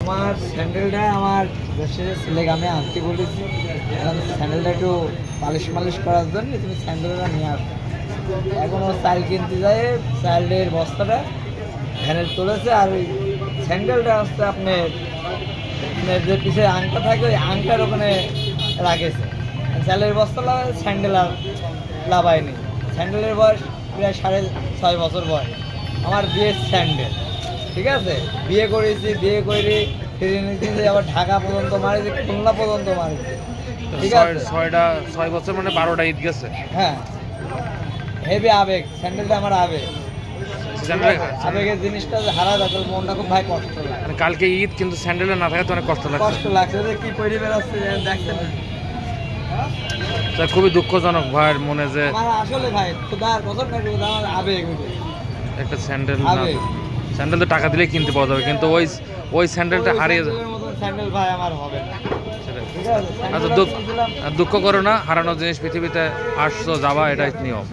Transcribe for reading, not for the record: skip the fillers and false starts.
আমার স্যান্ডেলটা আমার দেশের ছেলেকে আমি আনতে বলেছি। এখন স্যান্ডেলটা একটু পালিশ করার জন্য তুমি স্যান্ডেলটা নিয়ে আসো। এখন ও চাল কিনতে যায়, চালের বস্তাটা ভ্যানে তুলেছে, আর ওই স্যান্ডেলটা হচ্ছে আপনার আপনার যে পিছিয়ে আংটা থাকে ওই আংটার ওখানে রাখেছে। চালের বস্তা লাগায়, স্যান্ডেল আর লাগায়নি। স্যান্ডেলের বয়স প্রায় 6.5 বছর বয়স। আমার বিয়ের স্যান্ডেল, ঠিক আছে, বিয়ে করেছি, বিয়ে করে ফিরে নিয়েছি, আবার ঢাকা পর্যন্ত মারিছি, খুলনা পর্যন্ত মারিছি, ঠিক আছে। 6 বছর মানে 12টা ঈদ গেছে। হ্যাঁ, হেভি আবেগ, স্যান্ডেলটা আমার আবেগ। আবেগের জিনিসটা হারা যাচ্ছে, মনটা খুব ভাই কষ্ট লাগে। মানে কালকে ঈদ কিন্তু স্যান্ডেলে না থাকাতে অনেক কষ্ট লাগছে। কষ্ট লাগছে যে কি পরি বেড়াচ্ছে দেখছেন না। তা খুবই দুঃখজনক ভাইয়ের মনে যে আমার আসলে ভাই খুদার কসম না, আমার আবেগ ওইটা। একটা স্যান্ডেল আবেগ। স্যান্ডেল তো টাকা দিলেই কিনতে পাওয়া যাবে, কিন্তু ওই স্যান্ডেলটা ওই হারিয়ে যায়। স্যান্ডেলের মতন স্যান্ডেল ভাই আমার হবে না, সেটাই। ঠিক আছে। আচ্ছা, স্যান্ডেলটা কিনেছিলাম। দুঃখ করো না, হারানো জিনিস পৃথিবীতে আসছো যাবা, এটাই নিয়ম।